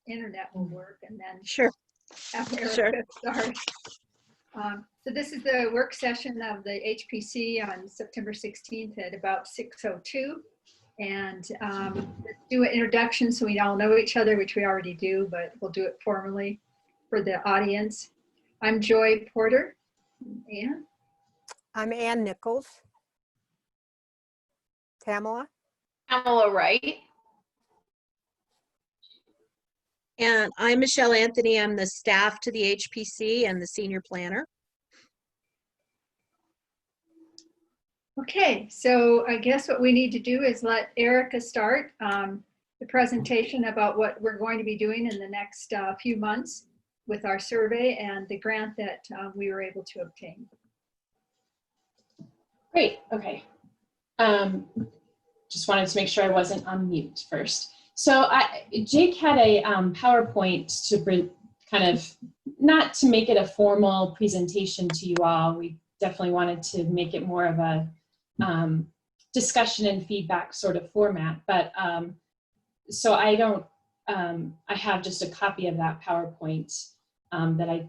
internet will work, and then Sure. have Erica Sure. start. So this is the work session of the HPC on September 16th at about 6:02. And let's do an introduction so we all know each other, which we already do, but we'll do it formally for the audience. I'm Joy Porter. Ann? I'm Ann Nichols. Tamala? Pamela Wright. And I'm Michelle Anthony. I'm the staff to the HPC and the senior planner. Okay, so I guess what we need to do is let Erica start the presentation about what we're going to be doing in the next few months with our survey and the grant that we were able to obtain. Great, okay. Just wanted to make sure I wasn't on mute first. So Jake had a PowerPoint to kind of, not to make it a formal presentation to you all. We definitely wanted to make it more of a discussion and feedback sort of format. But so I don't, I have just a copy of that PowerPoint that I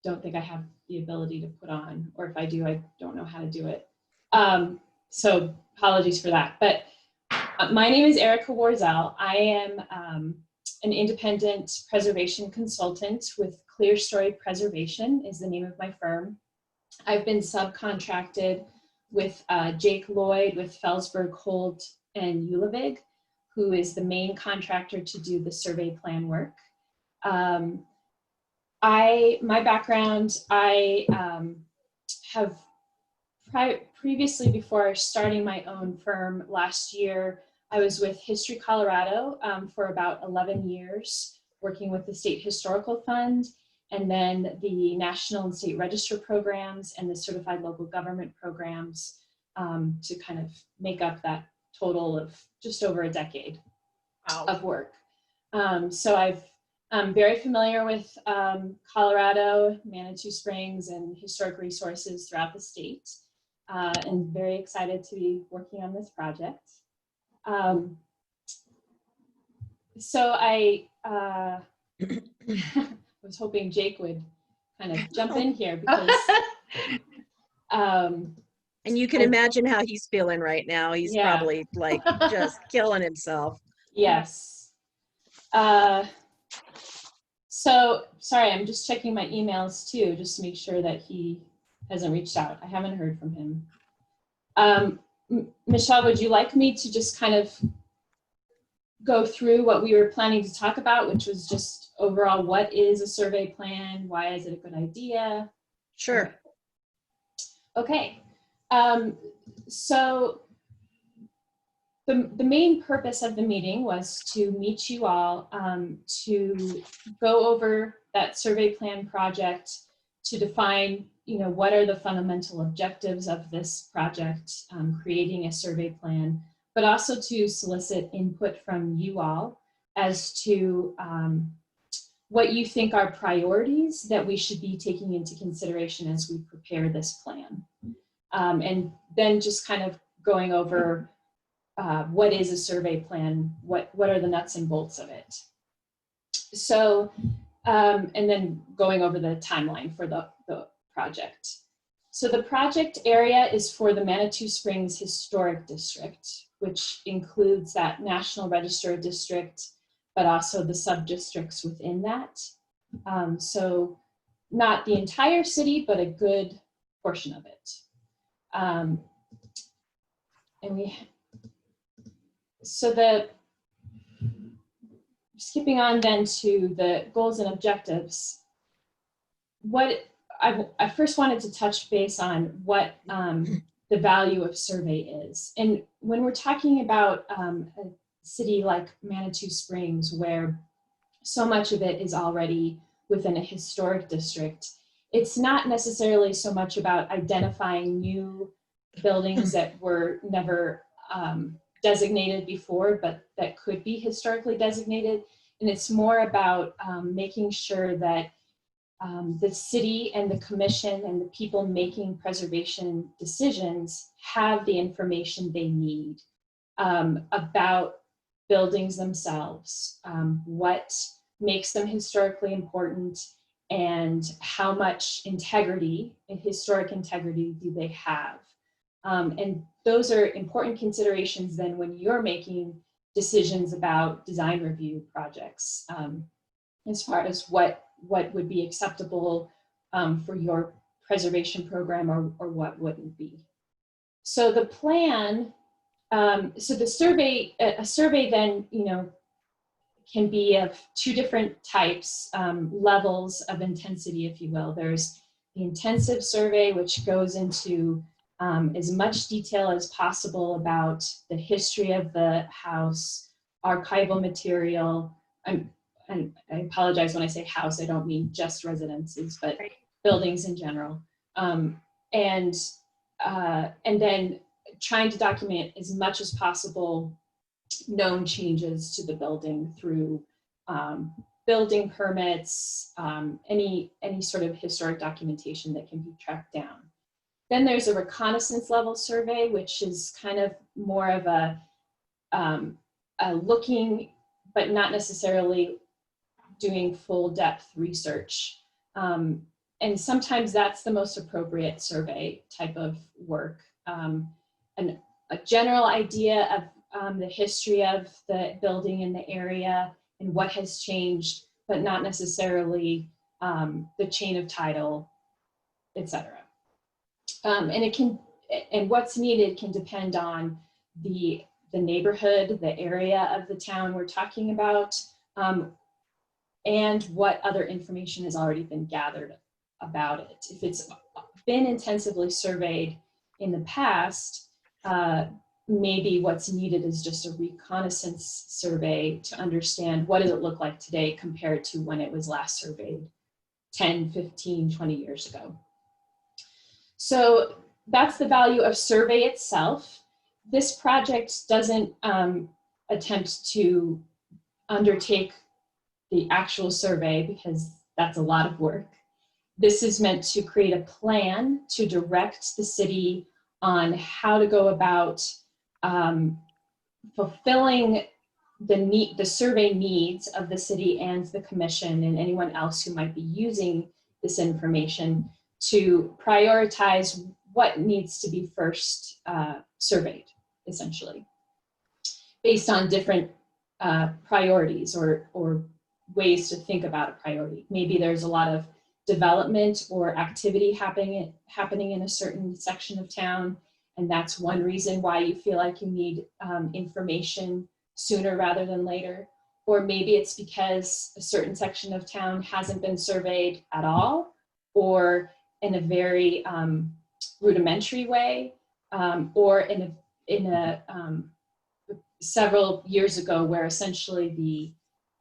don't think I have the ability to put on, or if I do, I don't know how to do it. So apologies for that. But my name is Erica Warzell. I am an independent preservation consultant with Clear Story Preservation is the name of my firm. I've been subcontracted with Jake Lloyd with Felsberg, Holt, and Ullevig, who is the main contractor to do the survey plan work. My background, I have previously, before starting my own firm last year, I was with History Colorado for about 11 years, working with the State Historical Fund, and then the National and State Register programs and the Certified Local Government programs to kind of make up that total of just over a decade of work. So I'm very familiar with Colorado, Manitou Springs, and historic resources throughout the state, and very excited to be working on this project. So I was hoping Jake would kind of jump in here because And you can imagine how he's feeling right now. He's probably like just killing himself. Yes. So sorry, I'm just checking my emails too, just to make sure that he hasn't reached out. I haven't heard from him. Michelle, would you like me to just kind of go through what we were planning to talk about, which was just overall, what is a survey plan? Why is it a good idea? Sure. Okay. So the main purpose of the meeting was to meet you all to go over that survey plan project, to define, what are the fundamental objectives of this project, creating a survey plan, but also to solicit input from you all as to what you think are priorities that we should be taking into consideration as we prepare this plan. And then just kind of going over what is a survey plan, what are the nuts and bolts of it. So, and then going over the timeline for the project. So the project area is for the Manitou Springs Historic District, which includes that National Register District, but also the sub-districts within that. So not the entire city, but a good portion of it. And skipping on then to the goals and objectives, I first wanted to touch base on what the value of survey is. And when we're talking about a city like Manitou Springs, where so much of it is already within a historic district, it's not necessarily so much about identifying new buildings that were never designated before, but that could be historically designated. And it's more about making sure that the city and the commission and the people making preservation decisions have the information they need about buildings themselves, what makes them historically important, and how much integrity and historic integrity do they have. And those are important considerations then when you're making decisions about design review projects, as far as what would be acceptable for your preservation program, or what wouldn't be. So the plan, so the survey, a survey then, can be of two different types, levels of intensity, if you will. There's the intensive survey, which goes into as much detail as possible about the history of the house, archival material. And I apologize when I say house, I don't mean just residences, but buildings in general. And then trying to document as much as possible known changes to the building through building permits, any sort of historic documentation that can be tracked down. Then there's a reconnaissance level survey, which is kind of more of a looking, but not necessarily doing full depth research. And sometimes that's the most appropriate survey type of work. And a general idea of the history of the building in the area and what has changed, but not necessarily the chain of title, etc. And what's needed can depend on the neighborhood, the area of the town we're talking about, and what other information has already been gathered about it. If it's been intensively surveyed in the past, maybe what's needed is just a reconnaissance survey to understand what does it look like today compared to when it was last surveyed 10, 15, 20 years ago. So that's the value of survey itself. This project doesn't attempt to undertake the actual survey because that's a lot of work. This is meant to create a plan to direct the city on how to go about fulfilling the survey needs of the city and the commission and anyone else who might be using this information to prioritize what needs to be first surveyed, essentially, based on different priorities or ways to think about a priority. Maybe there's a lot of development or activity happening in a certain section of town, and that's one reason why you feel like you need information sooner rather than later. Or maybe it's because a certain section of town hasn't been surveyed at all, or in a very rudimentary way, or in a several years ago where essentially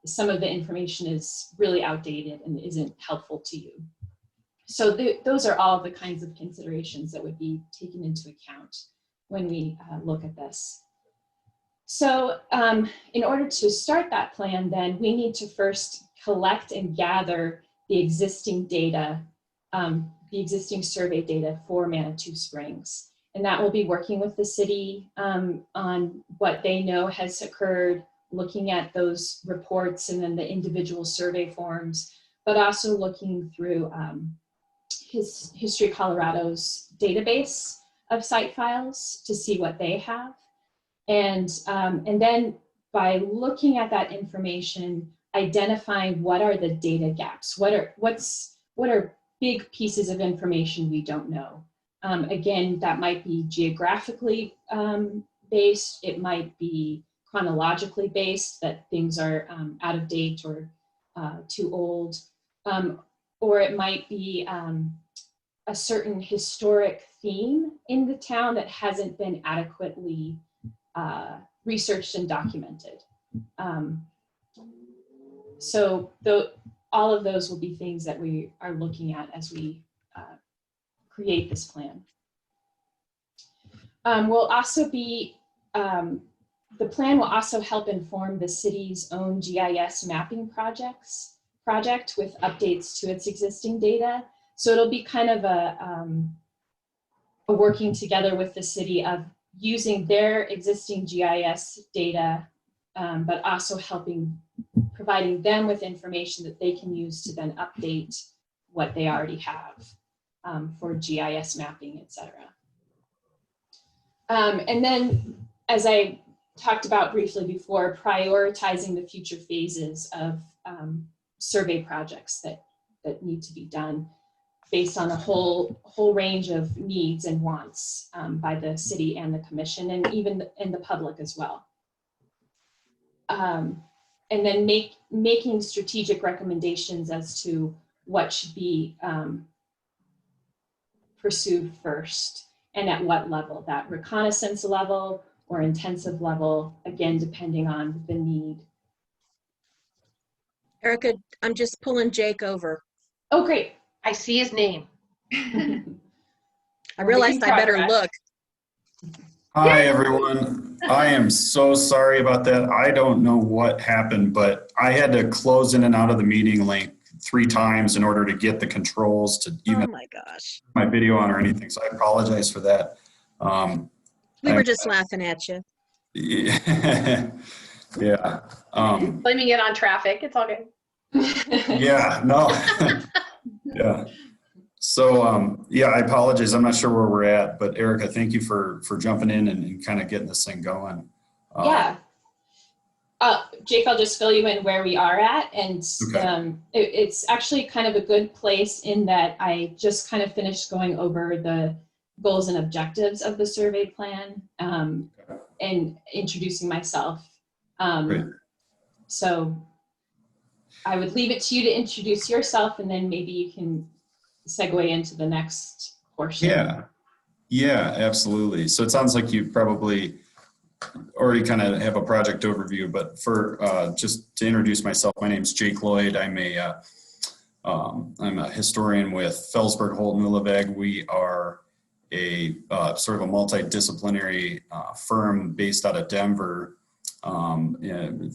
some of the information is really outdated and isn't helpful to you. So those are all the kinds of considerations that would be taken into account when we look at this. So in order to start that plan, then we need to first collect and gather the existing data, the existing survey data for Manitou Springs. And that will be working with the city on what they know has occurred, looking at those reports and then the individual survey forms, but also looking through History Colorado's database of site files to see what they have. And then by looking at that information, identifying what are the data gaps, what are big pieces of information we don't know. Again, that might be geographically based, it might be chronologically based, that things are out of date or too old, or it might be a certain historic theme in the town that hasn't been adequately researched and documented. So all of those will be things that we are looking at as we create this plan. We'll also be, the plan will also help inform the city's own GIS mapping project with updates to its existing data. So it'll be kind of a working together with the city of using their existing GIS data, but also helping providing them with information that they can use to then update what they already have for GIS mapping, et cetera. And then, as I talked about briefly before, prioritizing the future phases of survey projects that need to be done based on a whole range of needs and wants by the city and the commission, and even in the public as well. And then making strategic recommendations as to what should be pursued first and at what level, that reconnaissance level or intensive level, again, depending on the need. Erica, I'm just pulling Jake over. Oh, great. I see his name. I realized I better look. Hi, everyone. I am so sorry about that. I don't know what happened, but I had to close in and out of the meeting link 3 times in order to get the controls to even Oh my gosh. my video on or anything. So I apologize for that. We were just laughing at you. Yeah. Yeah. Blaming it on traffic. It's all good. Yeah, no. Yeah. So, yeah, I apologize. I'm not sure where we're at, but Erica, thank you for jumping in and kind of getting this thing going. Yeah. Jake, I'll just fill you in where we are at. And Okay. It's actually kind of a good place in that I just kind of finished going over the goals and objectives of the survey plan and introducing myself. Great. So I would leave it to you to introduce yourself, and then maybe you can segue into the next portion. Yeah. Yeah, absolutely. So it sounds like you probably already kind of have a project overview, but for just to introduce myself, my name's Jake Lloyd. I'm a historian with Felsberg, Holt, and Uleveg. We are a sort of a multidisciplinary firm based out of Denver,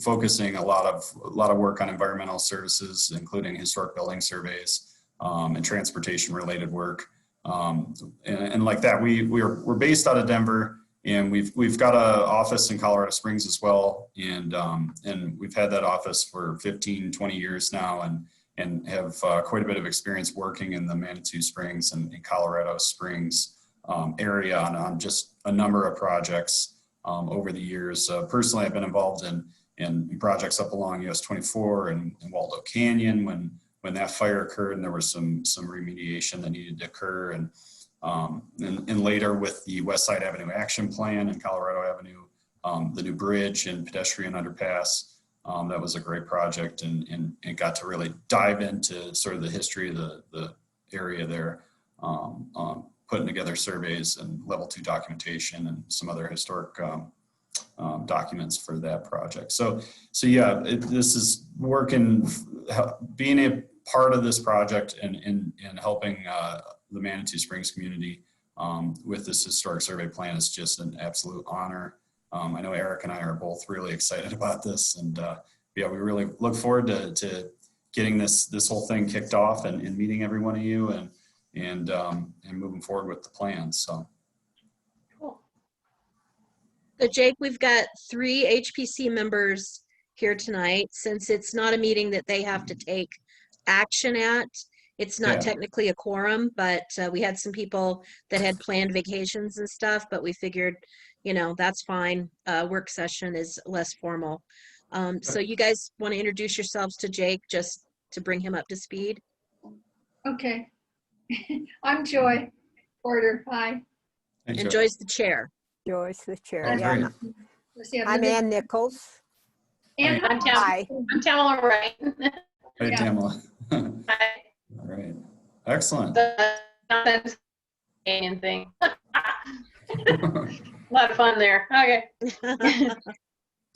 focusing a lot of work on environmental services, including historic building surveys and transportation related work. And like that, we're based out of Denver, and we've got an office in Colorado Springs as well. And we've had that office for 15, 20 years now, and have quite a bit of experience working in the Manitou Springs and in Colorado Springs area on just a number of projects over the years. Personally, I've been involved in projects up along US 24 and Waldo Canyon when that fire occurred, and there was some remediation that needed to occur, and later with the West Side Avenue Action Plan and Colorado Avenue, the new bridge and pedestrian underpass. That was a great project, and got to really dive into sort of the history of the area there, putting together surveys and level 2 documentation and some other historic documents for that project. So yeah, this is working, being a part of this project and helping the Manitou Springs community with this historic survey plan is just an absolute honor. I know Eric and I are both really excited about this, and yeah, we really look forward to getting this whole thing kicked off and meeting every one of you and moving forward with the plan. So. Cool. So Jake, we've got 3 HPC members here tonight. Since it's not a meeting that they have to take action at, it's not technically a quorum, but we had some people that had planned vacations and stuff, but we figured, that's fine. Work session is less formal. So you guys want to introduce yourselves to Jake just to bring him up to speed? Okay. I'm Joy Porter. Hi. Thanks, And Joe. Joy's the chair. Joyce, the chair. I'm Yeah. Great. Let's see, I'm Ann Nichols. And I'm Hi. Tamala Wright. Hey, Yeah. Tamala. All Hi. right. Excellent. The companion thing. A lot of fun there. Okay.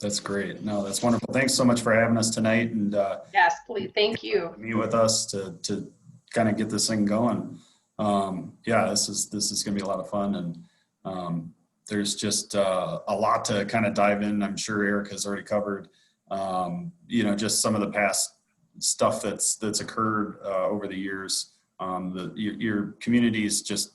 That's great. No, that's wonderful. Thanks so much for having us tonight, and Yes, please. Thank you. meet with us to kind of get this thing going. Yeah, this is going to be a lot of fun, and there's just a lot to kind of dive in. I'm sure Eric has already covered, just some of the past stuff that's occurred over the years. Your community's just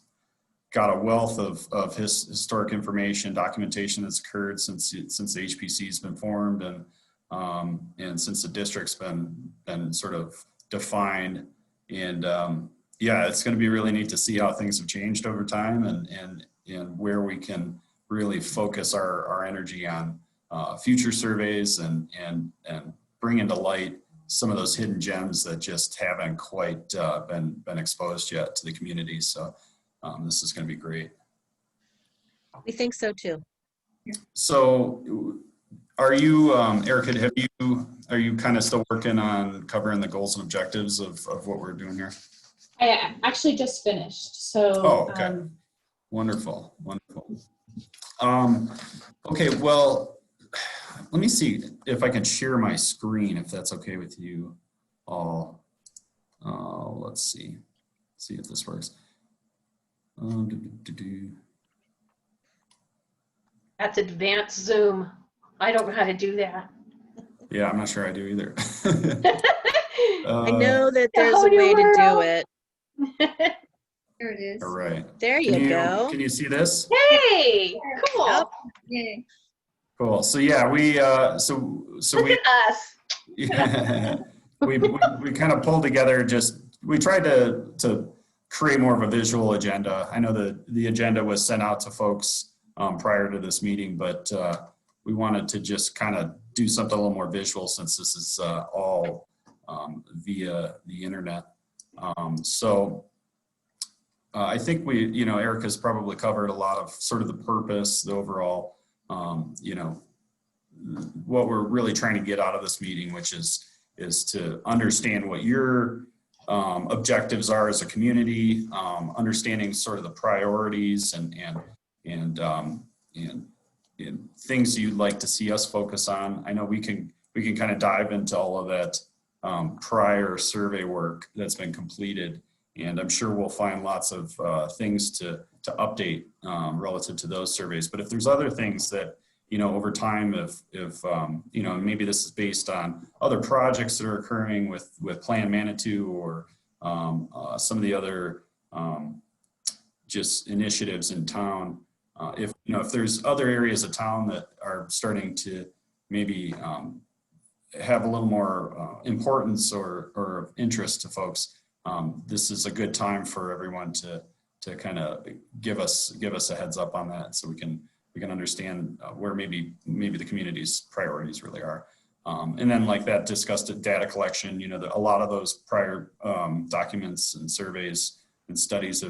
got a wealth of historic information, documentation that's occurred since the HPC has been formed, and And since the district's been sort of defined, and yeah, it's going to be really neat to see how things have changed over time, and where we can really focus our energy on future surveys and bring into light some of those hidden gems that just haven't quite been exposed yet to the community. So this is going to be great. We think so too. So are you, Erica, are you kind of still working on covering the goals and objectives of what we're doing here? I actually just finished, so. Oh, okay. Wonderful, wonderful. Okay, well, let me see if I can share my screen, if that's okay with you all. Let's see if this works. That's advanced Zoom. I don't know how to do that. Yeah, I'm not sure I do either. I know that there's a whole new way to do world. it. There it is. All right. There Can you go. Can you see this? Hey, cool. Yep. Yay. Cool. So yeah, we Look we at us. yeah, we kind of pulled together. We tried to create more of a visual agenda. I know the agenda was sent out to folks prior to this meeting, but we wanted to just kind of do something a little more visual, since this is all via the internet. So I think Erica's probably covered a lot of sort of the purpose, the overall, what we're really trying to get out of this meeting, which is to understand what your objectives are as a community, understanding sort of the priorities and things you'd like to see us focus on. I know we can kind of dive into all of that prior survey work that's been completed, and I'm sure we'll find lots of things to update relative to those surveys. But if there's other things that, over time, if maybe this is based on other projects that are occurring with Plan Manitou, or some of the other just initiatives in town, if there's other areas of town that are starting to maybe have a little more importance or interest to folks, this is a good time for everyone to kind of give us a heads up on that, so we can understand where maybe the community's priorities really are. And then, like that discussed data collection, a lot of those prior documents and surveys and studies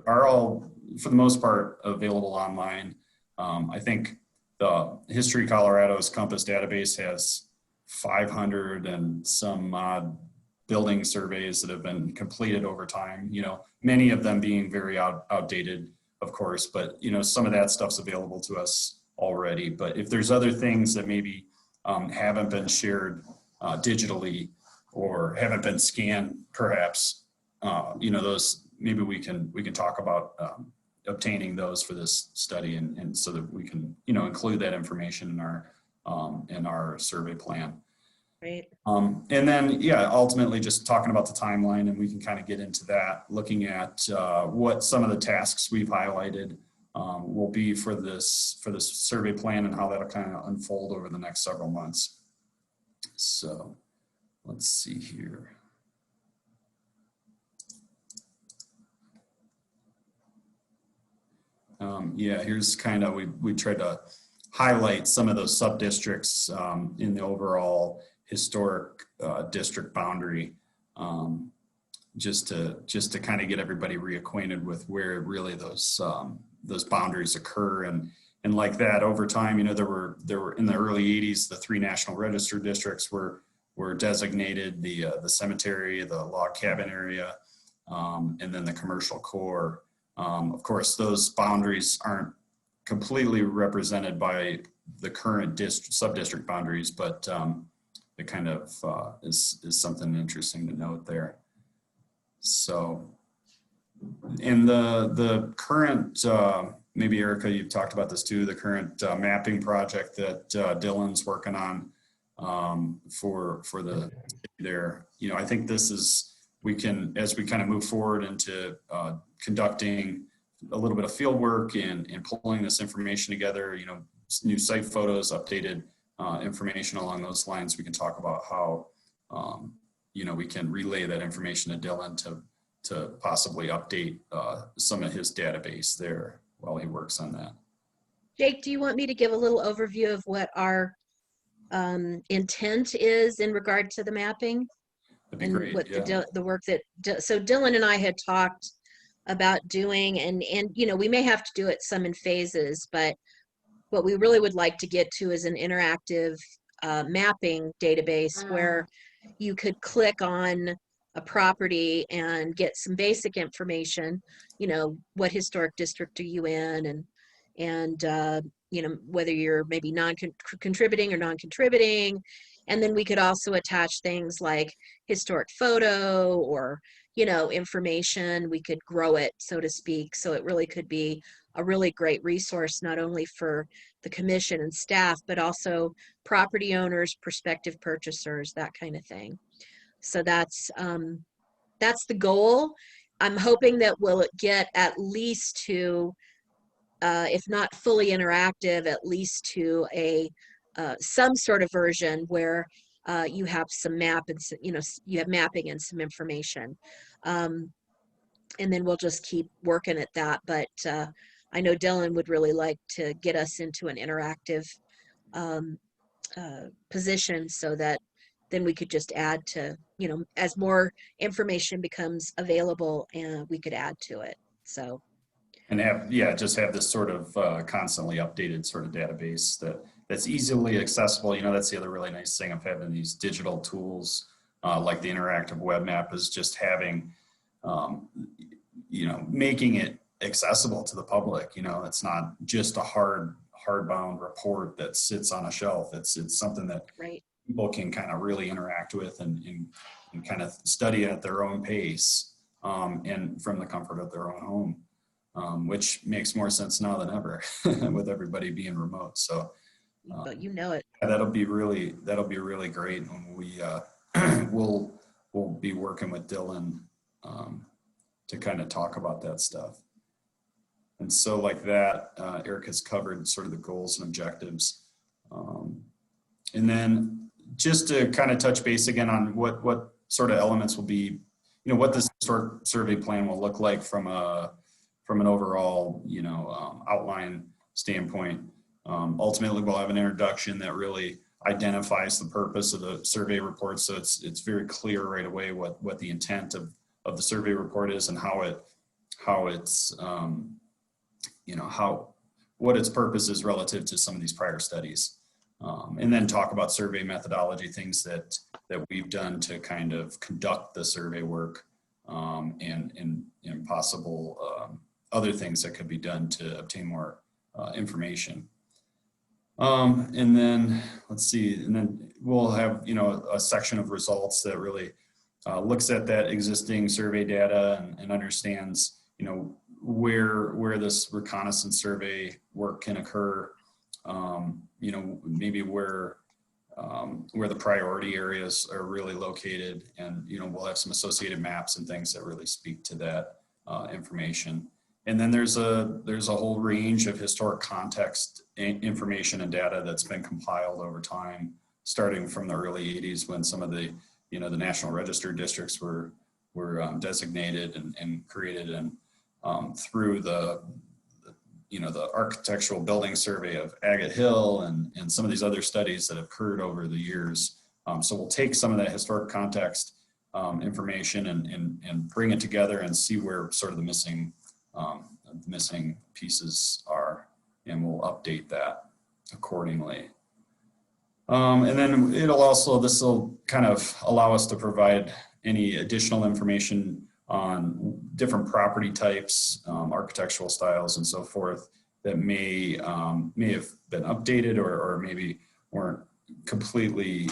are all, for the most part, available online. I think the History Colorado's Compass database has 500 and some odd building surveys that have been completed over time, many of them being very outdated, of course, but some of that stuff's available to us already. But if there's other things that maybe haven't been shared digitally, or haven't been scanned, perhaps, those, maybe we can talk about obtaining those for this study, and so that we can include that information in our survey plan. Right. And then, yeah, ultimately just talking about the timeline, and we can kind of get into that, looking at what some of the tasks we've highlighted will be for this survey plan, and how that'll kind of unfold over the next several months. So let's see here. Yeah, here's kind of, we tried to highlight some of those sub-districts in the overall historic district boundary, just to kind of get everybody reacquainted with where really those boundaries occur. And like that, over time, there were in the early 80s, the 3 National Register districts were designated: the cemetery, the log cabin area, and then the commercial core. Of course, those boundaries aren't completely represented by the current sub-district boundaries, but it kind of is something interesting to note there. So, in the current, maybe Erica, you've talked about this too, the current mapping project that Dylan's working on for the there. I think this is, as we kind of move forward into conducting a little bit of field work and pulling this information together, new site photos, updated information along those lines, we can talk about how, we can relay that information to Dylan to possibly update some of his database there while he works on that. Jake, do you want me to give a little overview of what our intent is in regard to the mapping? That'd be And great. what Yeah. the work that, so Dylan and I had talked about doing, and we may have to do it some in phases, but what we really would like to get to is an interactive mapping database where you could click on a property and get some basic information, what historic district are you in, and whether you're maybe non-contributing or non-contributing. And then we could also attach things like historic photo or, information. We could grow it, so to speak. So it really could be a really great resource, not only for the commission and staff, but also property owners, prospective purchasers, that kind of thing. So that's the goal. I'm hoping that we'll get at least to, if not fully interactive, at least to a some sort of version where you have some map and you have mapping and some information, and then we'll just keep working at that. But I know Dylan would really like to get us into an interactive position so that then we could just add to, as more information becomes available, and we could add to it. So. And just have this sort of constantly updated sort of database that's easily accessible. That's the other really nice thing of having these digital tools like the interactive web map, is just having, making it accessible to the public. It's not just a hardbound report that sits on a shelf. It's something that Right. people can kind of really interact with and kind of study at their own pace and from the comfort of their own home, which makes more sense now than ever with everybody being remote. So But it. that'll be really great when we we'll be working with Dylan to kind of talk about that stuff. And so like that, Eric has covered sort of the goals and objectives. And then just to kind of touch base again on what sort of elements will be, what this historic survey plan will look like from an overall, outline standpoint. Ultimately, we'll have an introduction that really identifies the purpose of the survey report. So it's very clear right away what the intent of the survey report is and what its purpose is relative to some of these prior studies. And then talk about survey methodology, things that we've done to kind of conduct the survey work, and possible other things that could be done to obtain more information. And then let's see, and then we'll have, a section of results that really looks at that existing survey data and understands, where this reconnaissance survey work can occur, maybe where the priority areas are really located, and, we'll have some associated maps and things that really speak to that information. And then there's a whole range of historic context information and data that's been compiled over time, starting from the early 80s when some of the, the National Register districts were designated and created, and through the architectural building survey of Agate Hill and some of these other studies that have occurred over the years. So we'll take some of that historic context information and bring it together and see where sort of the missing pieces are, and we'll update that accordingly. And then this will kind of allow us to provide any additional information on different property types, architectural styles, and so forth that may have been updated or maybe weren't completely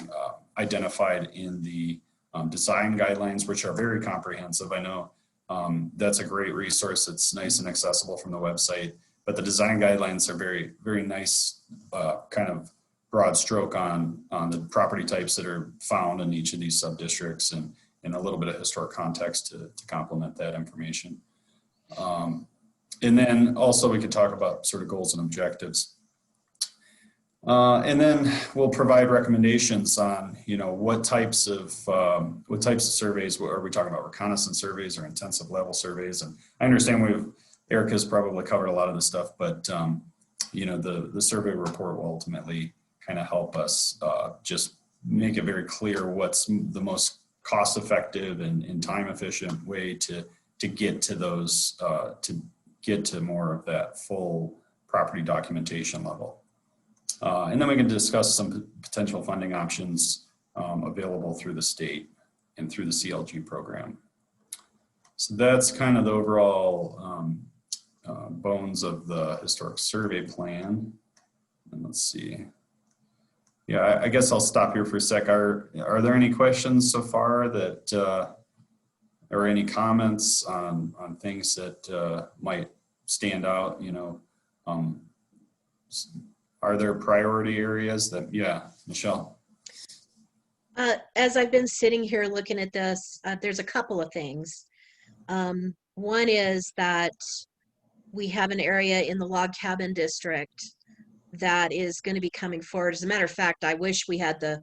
identified in the design guidelines, which are very comprehensive. I know that's a great resource. It's nice and accessible from the website, but the design guidelines are very, very nice, kind of broad stroke on the property types that are found in each of these sub-districts, and a little bit of historic context to complement that information. And then also we could talk about sort of goals and objectives. And then we'll provide recommendations on, what types of surveys are we talking about? Reconnaissance surveys or intensive level surveys? And I understand Erica's probably covered a lot of this stuff, but the survey report will ultimately kind of help us just make it very clear what's the most cost-effective and time-efficient way to get to those to get to more of that full property documentation level. And then we can discuss some potential funding options available through the state and through the CLG program. So that's kind of the overall bones of the historic survey plan. And let's see. Yeah, I guess I'll stop here for a sec. Are there any questions so far that, or any comments on things that might stand out, are there priority areas that, yeah, Michelle? As I've been sitting here looking at this, there's a couple of things. One is that we have an area in the log cabin district that is going to be coming forward. As a matter of fact, I wish we had the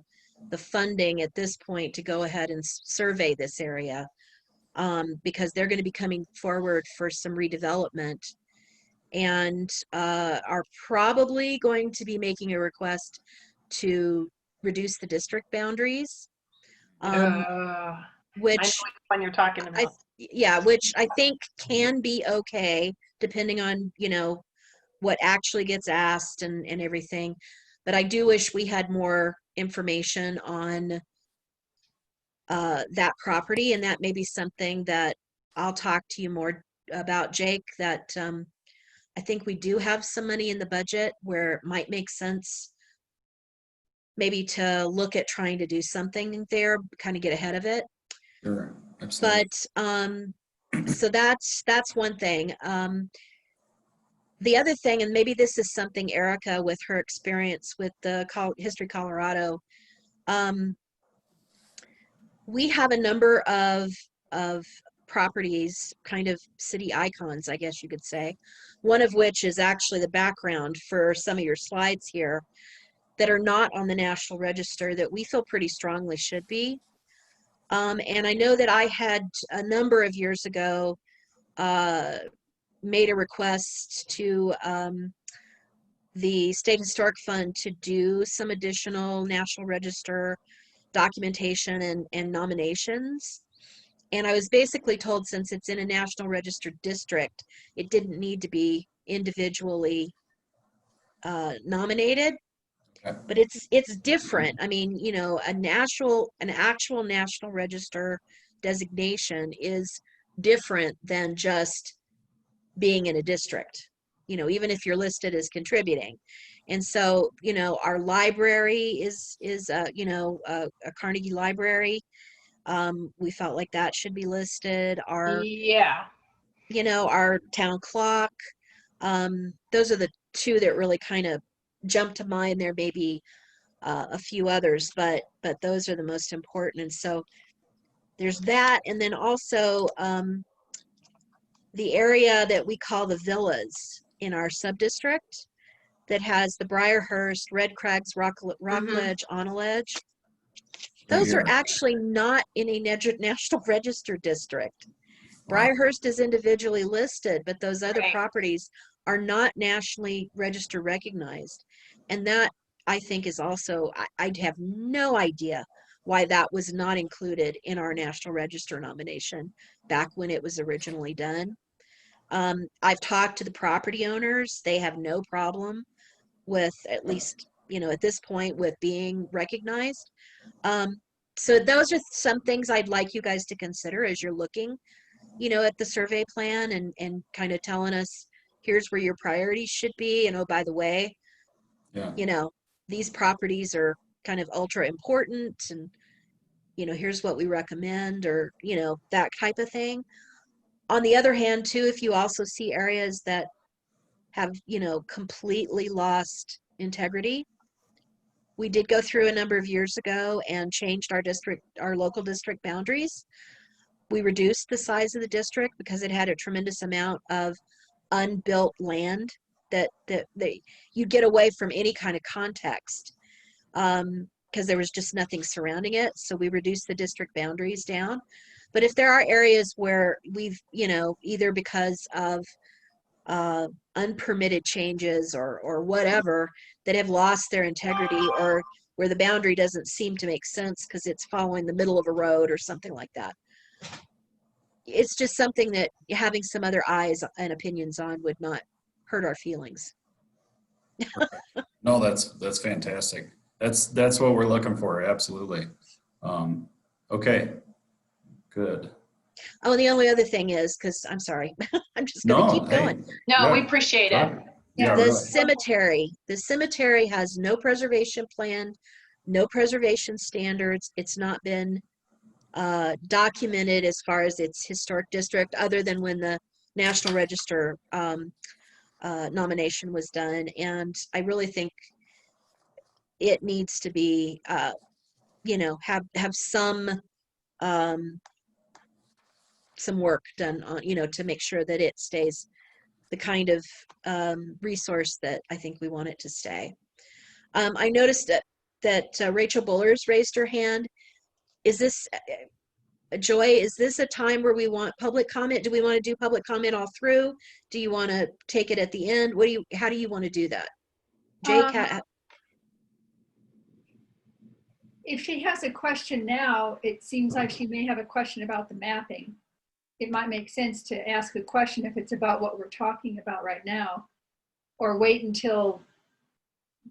funding at this point to go ahead and survey this area, because they're going to be coming forward for some redevelopment, and are probably going to be making a request to reduce the district boundaries, I know which which one you're talking about. which I think can be okay, depending on, what actually gets asked and everything. But I do wish we had more information on that property, and that may be something that I'll talk to you more about, Jake, that I think we do have some money in the budget where it might make sense maybe to look at trying to do something there, kind of get ahead of it. Sure, absolutely. But so that's one thing. The other thing, and maybe this is something Erica, with her experience with the History Colorado, we have a number of properties, kind of city icons, I guess you could say, one of which is actually the background for some of your slides here, that are not on the National Register that we feel pretty strongly should be. And I know that I had a number of years ago made a request to the State Historic Fund to do some additional National Register documentation and nominations. And I was basically told, since it's in a National Register district, it didn't need to be individually nominated. Okay. But it's different. I mean, an actual National Register designation is different than just being in a district, even if you're listed as contributing. And so, our library is a Carnegie Library. We felt like that should be listed. Our town clock. Those are the two that really kind of jump to mind. There may be a few others, but those are the most important. And so there's that. And then also the area that we call the villas in our sub-district, that has the Briarhurst, Red Crags, Rockledge, Onaledge. Those are actually not in a National Register district. Briarhurst is individually listed, but those other properties are not nationally register recognized. And that, I think, is also, I'd have no idea why that was not included in our National Register nomination back when it was originally done. I've talked to the property owners. They have no problem with, at least, at this point, with being recognized. So those are some things I'd like you guys to consider as you're looking, at the survey plan, and kind of telling us, here's where your priorities should be. And oh, by the way, these properties are kind of ultra important, and, here's what we recommend, or, that type of thing. On the other hand, too, if you also see areas that have, completely lost integrity, we did go through a number of years ago and changed our local district boundaries. We reduced the size of the district because it had a tremendous amount of unbuilt land that you get away from any kind of context, because there was just nothing surrounding it. So we reduced the district boundaries down. But if there are areas where we've, either because of unpermitted changes or whatever, that have lost their integrity, or where the boundary doesn't seem to make sense because it's following the middle of a road or something like that, it's just something that having some other eyes and opinions on would not hurt our feelings. No, that's fantastic. That's what we're looking for. Absolutely. Okay, good. Oh, and the only other thing is, because I'm sorry, I'm just going to keep going. No, we yeah, appreciate go it. ahead. Yeah, The really. cemetery has no preservation plan, no preservation standards. It's not been documented as far as its historic district, other than when the National Register nomination was done. And I really think it needs to be, have some work done on, to make sure that it stays the kind of resource that I think we want it to stay. I noticed that Rachel Buller's raised her hand. Is this, Joy, is this a time where we want public comment? Do we want to do public comment all through? Do you want to take it at the end? How do you want to do that? Jake? If she has a question now, it seems like she may have a question about the mapping. It might make sense to ask a question if it's about what we're talking about right now, or wait until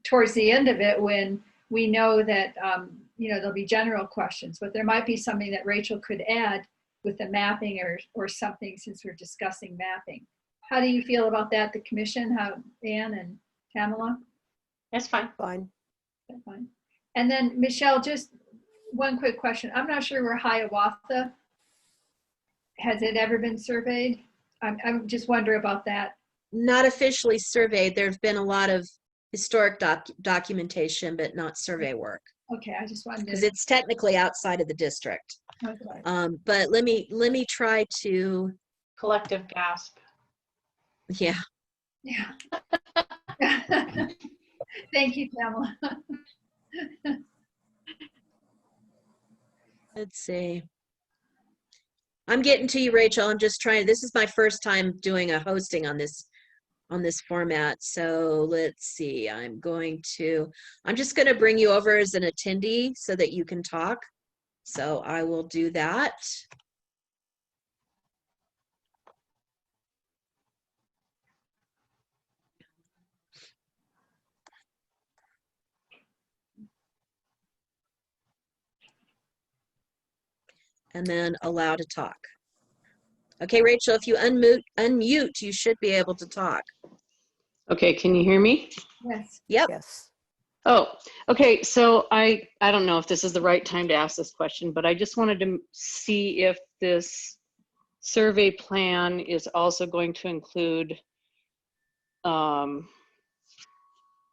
towards the end of it when we know that there'll be general questions, but there might be something that Rachel could add with the mapping or something, since we're discussing mapping. How do you feel about that, the commission? How, Ann and Tamala? That's fine. Fine. Okay, fine. And then Michelle, just one quick question. I'm not sure where Hiawatha, has it ever been surveyed? I'm just wondering about that. Not officially surveyed. There's been a lot of historic documentation, but not survey work, Okay, I just wanted because to. it's technically outside of the district. Okay. But let me try to, Collective gasp. yeah. Yeah. Thank you, Tamala. Let's see. I'm getting to you, Rachel. I'm just trying. This is my first time doing a hosting on this format. So let's see. I'm just going to bring you over as an attendee so that you can talk. So I will do that. And then allow to talk. Okay, Rachel, if you unmute, you should be able to talk. Okay, can you hear me? Yes. Yep. Yes. Oh, okay. So I don't know if this is the right time to ask this question, but I just wanted to see if this survey plan is also going to include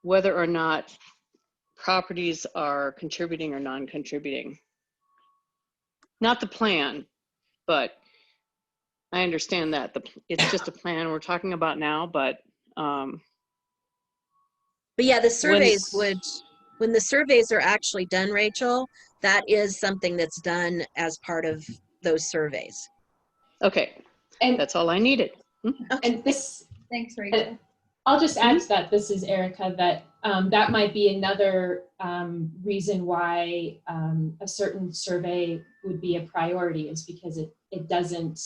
whether or not properties are contributing or non-contributing. Not the plan, but I understand that it's just a plan we're talking about now, but yeah, the surveys when the surveys are actually done, Rachel, that is something that's done as part of those surveys. Okay, And, that's all I needed. and this, Thanks, Rachel. I'll just add to that, this is Erica, that that might be another reason why a certain survey would be a priority, is because it doesn't,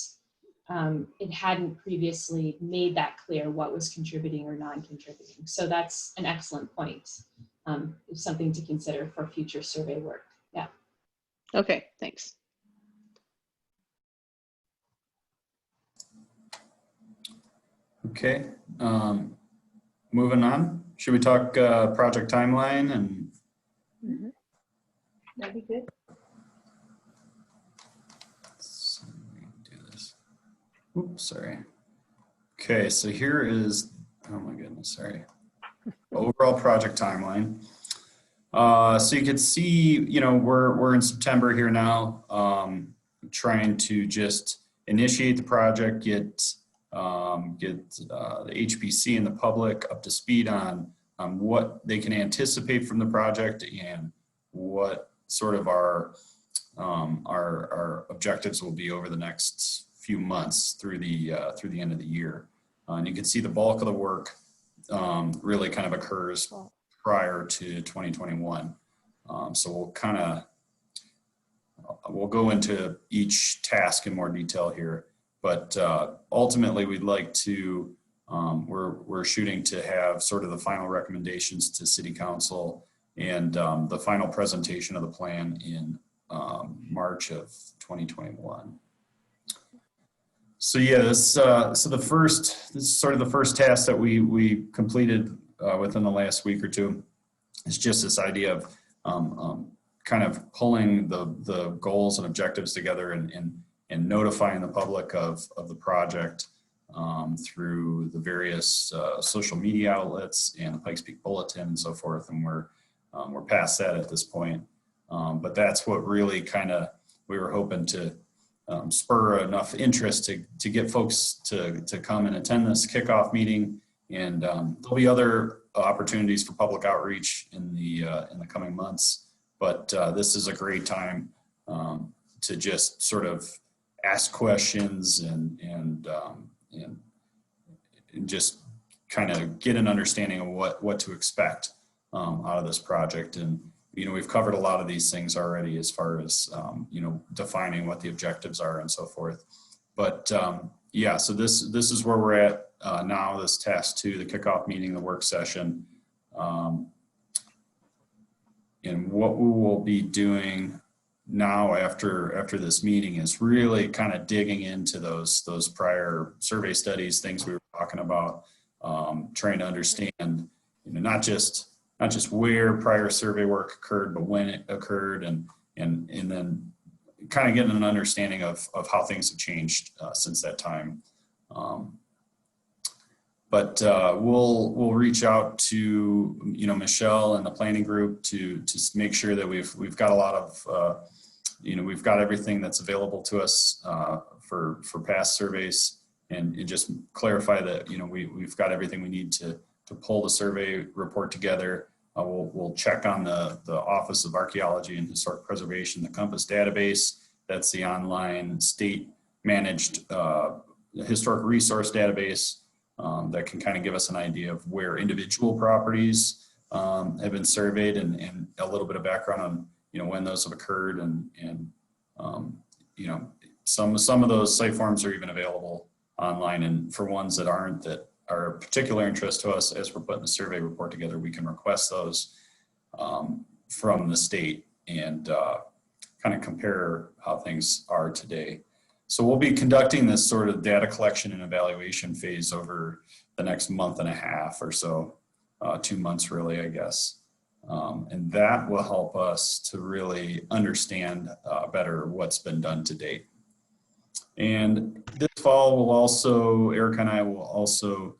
it hadn't previously made that clear what was contributing or non-contributing. So that's an excellent point. Something to consider for future survey work. Yeah. Okay, thanks. Okay, moving on. Should we talk project timeline and? Mm-hmm. That'd be good. So we can do this. Oops, sorry. Okay, so here is, oh my goodness, sorry. Overall project timeline. So you can see, we're in September here now, trying to just initiate the project, get get the HPC and the public up to speed on what they can anticipate from the project and what sort of our objectives will be over the next few months through the end of the year. And you can see the bulk of the work really kind of occurs prior to 2021. So we'll go into each task in more detail here, but ultimately we'd like to, we're shooting to have sort of the final recommendations to City Council and the final presentation of the plan in March of 2021. So yeah, this is sort of the first task that we completed within the last week or two. It's just this idea of kind of pulling the goals and objectives together and notifying the public of the project through the various social media outlets and the Pikes Peak Bulletin and so forth. And we're past that at this point. But that's what really kind of we were hoping to spur enough interest to get folks to come and attend this kickoff meeting. And there'll be other opportunities for public outreach in the coming months. But this is a great time to just sort of ask questions and just kind of get an understanding of what to expect out of this project. And we've covered a lot of these things already as far as defining what the objectives are and so forth. But yeah, so this is where we're at now. This task 2, the kickoff meeting, the work session. And what we will be doing now after this meeting is really kind of digging into those prior survey studies, things we were talking about, trying to understand, not just where prior survey work occurred, but when it occurred, and then kind of getting an understanding of how things have changed since that time. But we'll reach out to Michelle and the planning group to make sure that we've got a lot of we've got everything that's available to us for past surveys, and just clarify that we've got everything we need to pull the survey report together. We'll check on the Office of Archaeology and Historic Preservation, the Compass database. That's the online state managed historic resource database that can kind of give us an idea of where individual properties have been surveyed, and a little bit of background on when those have occurred, and some of those site forms are even available online, and for ones that aren't, that are of particular interest to us as we're putting the survey report together, we can request those from the state and kind of compare how things are today. So we'll be conducting this sort of data collection and evaluation phase over the next month and a half or so, 2 months really, I guess. And that will help us to really understand better what's been done to date. And this fall, Erica and I will also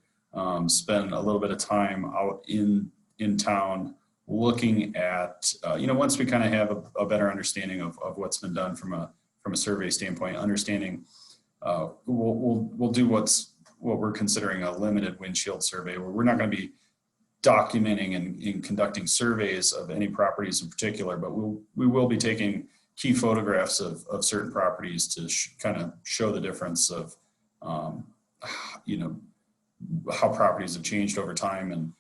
spend a little bit of time out in town looking at, once we kind of have a better understanding of what's been done from a survey standpoint, understanding, we'll do what we're considering a limited windshield survey, where we're not going to be documenting and conducting surveys of any properties in particular, but we will be taking key photographs of certain properties to kind of show the difference of, how properties have changed over time,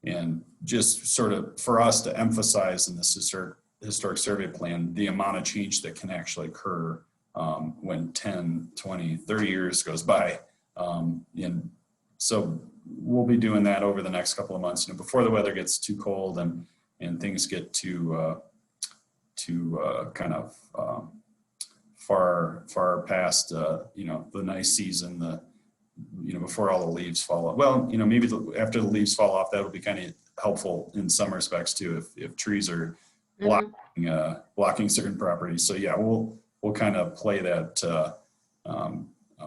and just sort of for us to emphasize in this historic survey plan the amount of change that can actually occur when 10, 20, 30 years goes by. And so we'll be doing that over the next couple of months, before the weather gets too cold and things get too kind of far past the nice season, before all the leaves fall off. Well, maybe after the leaves fall off, that'll be kind of helpful in some respects too, if trees are blocking certain properties. So yeah, we'll kind of play that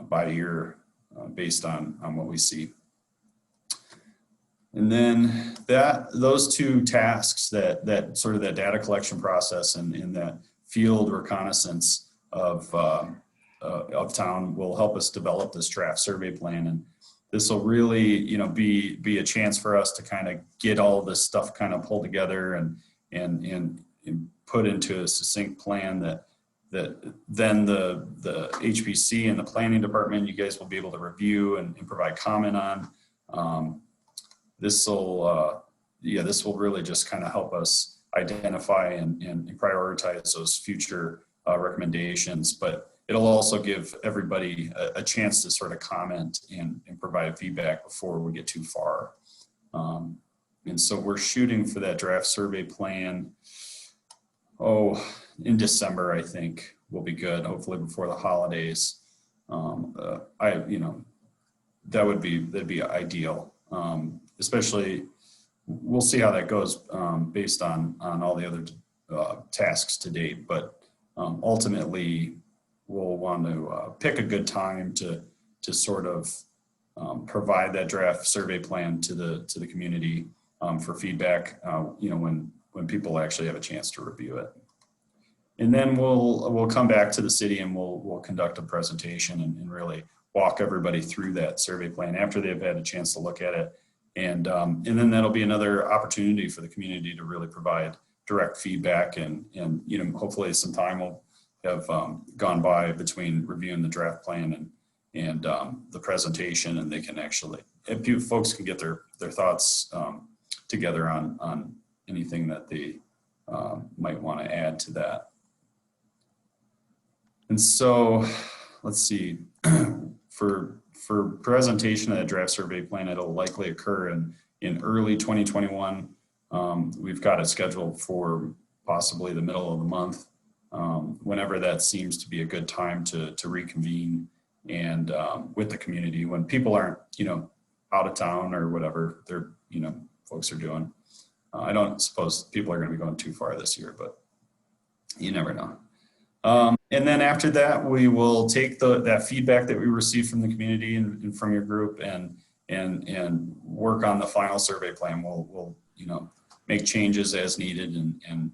by ear based on what we see. And then those 2 tasks, that sort of that data collection process and that field reconnaissance of of town will help us develop this draft survey plan. And this will really, be a chance for us to kind of get all this stuff kind of pulled together and put into a succinct plan that then the HPC and the planning department, you guys will be able to review and provide comment on. This will really just kind of help us identify and prioritize those future recommendations, but it'll also give everybody a chance to sort of comment and provide feedback before we get too far. And so we're shooting for that draft survey plan. In December, I think will be good. Hopefully before the holidays. That'd be ideal. Especially, we'll see how that goes based on all the other tasks to date. But ultimately, we'll want to pick a good time to sort of provide that draft survey plan to the community for feedback. When people actually have a chance to review it. And then we'll come back to the city and we'll conduct a presentation and really walk everybody through that survey plan after they've had a chance to look at it. And then that'll be another opportunity for the community to really provide direct feedback and hopefully some time will have gone by between reviewing the draft plan and the presentation, and they can actually, if folks can get their thoughts together on anything that they might want to add to that. And so let's see, for presentation of the draft survey plan, it'll likely occur in early 2021. We've got it scheduled for possibly the middle of the month, whenever that seems to be a good time to reconvene and with the community when people aren't, out of town or whatever they're, folks are doing. I don't suppose people are going to be going too far this year, but you never know. And then after that, we will take that feedback that we received from the community and from your group and work on the final survey plan. We'll make changes as needed and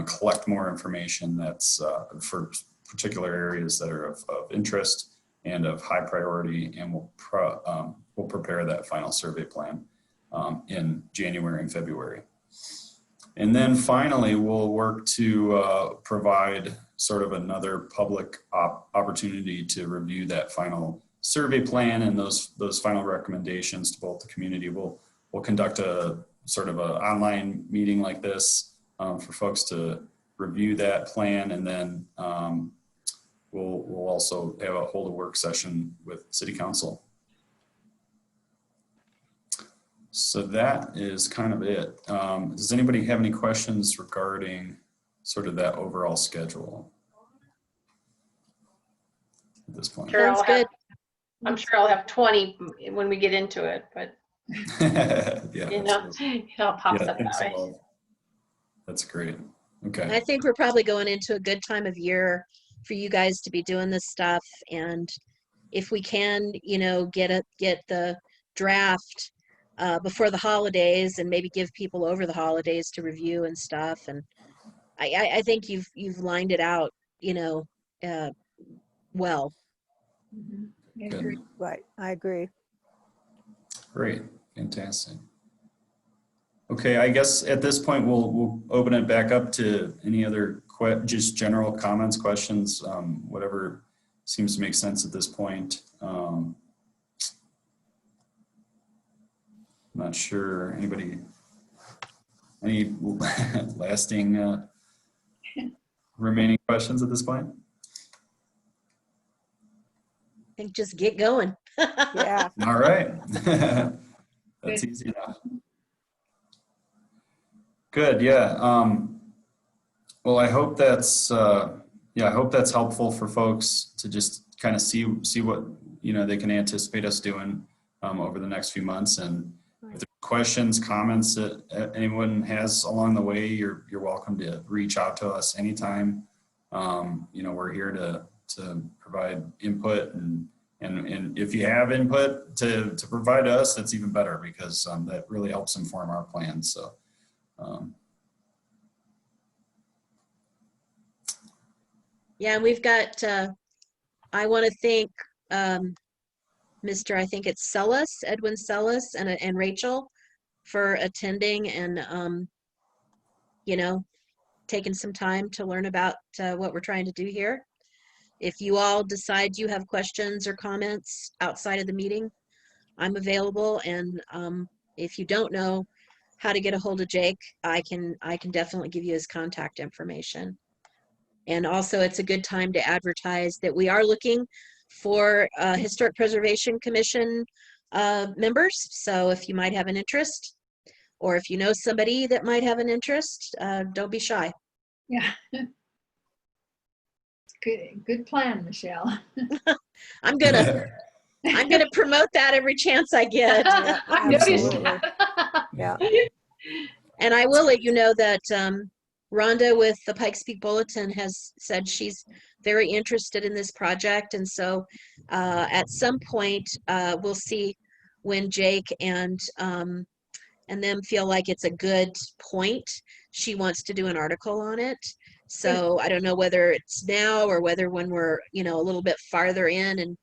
collect more information that's for particular areas that are of interest and of high priority, and we'll prepare that final survey plan in January and February. And then finally, we'll work to provide sort of another public opportunity to review that final survey plan and those final recommendations to both the community. We'll conduct a sort of an online meeting like this for folks to review that plan, and then we'll also hold a work session with City Council. So that is kind of it. Does anybody have any questions regarding sort of that overall schedule at this point? Sure, Sounds good. I'm sure I'll have 20 when we get into it, but Yeah, it all pops up that way. so. That's great. Okay. I think we're probably going into a good time of year for you guys to be doing this stuff. And if we can, get the draft before the holidays and maybe give people over the holidays to review and stuff. And I think you've lined it out, well. Mm-hmm. I Good. agree. Right, I agree. Great. Fantastic. Okay, I guess at this point we'll open it back up to any other just general comments, questions, whatever seems to make sense at this point. Not sure any lasting remaining questions at this point? I think just get going. Yeah, All right. That's easy enough. Good. Yeah. Well, I hope that's helpful for folks to just kind of see what they can anticipate us doing over the next few months. And if there's questions, comments that anyone has along the way, you're welcome to reach out to us anytime. We're here to provide input, and if you have input to provide to us, that's even better, because that really helps inform our plans. So. Yeah, and we've got, I want to thank Mr. I think it's Sellis, Edwin Sellis, and Rachel for attending and, you know, taking some time to learn about what we're trying to do here. If you all decide you have questions or comments outside of the meeting, I'm available. And if you don't know how to get a hold of Jake, I can definitely give you his contact information. And also, it's a good time to advertise that we are looking for Historic Preservation Commission members. So if you might have an interest, or if you know somebody that might have an interest, don't be shy. Yeah. Good plan, Michelle. I'm gonna promote that every chance I get. Yeah, I noticed absolutely. that. Yeah. And I will let you know that Rhonda with the Pikes Peak Bulletin has said she's very interested in this project. And so at some point, we'll see when Jake and them feel like it's a good point. She wants to do an article on it. So I don't know whether it's now or whether when we're, you know, a little bit farther in. And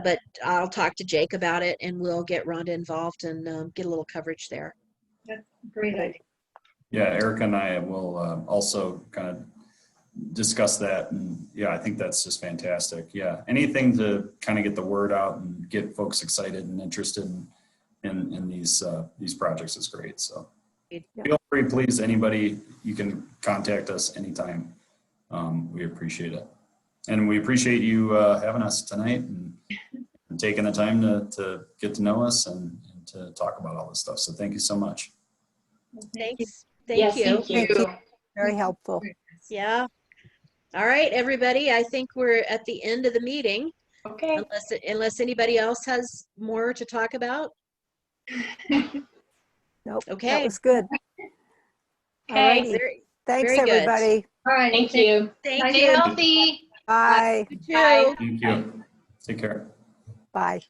but I'll talk to Jake about it and we'll get Rhonda involved and get a little coverage there. That's a great idea. Yeah, Erica and I will also kind of discuss that. And yeah, I think that's just fantastic. Yeah, anything to kind of get the word out and get folks excited and interested in these projects is great. So feel free, please, anybody, you can contact us anytime. We appreciate it. And we appreciate you having us tonight and taking the time to get to know us and to talk about all this stuff. So thank you so much. Thanks. Yes, Thank you. thank you. Very helpful. Yeah. All right, everybody. I think we're at the end of the meeting. Okay. Unless anybody else has more to talk about. Nope. Okay. That was good. Okay. Alrighty. Very, Thanks, very good. everybody. All right. Thank you. Thank Stay you. healthy. Bye. You too. Bye. Thank you. Take care. Bye.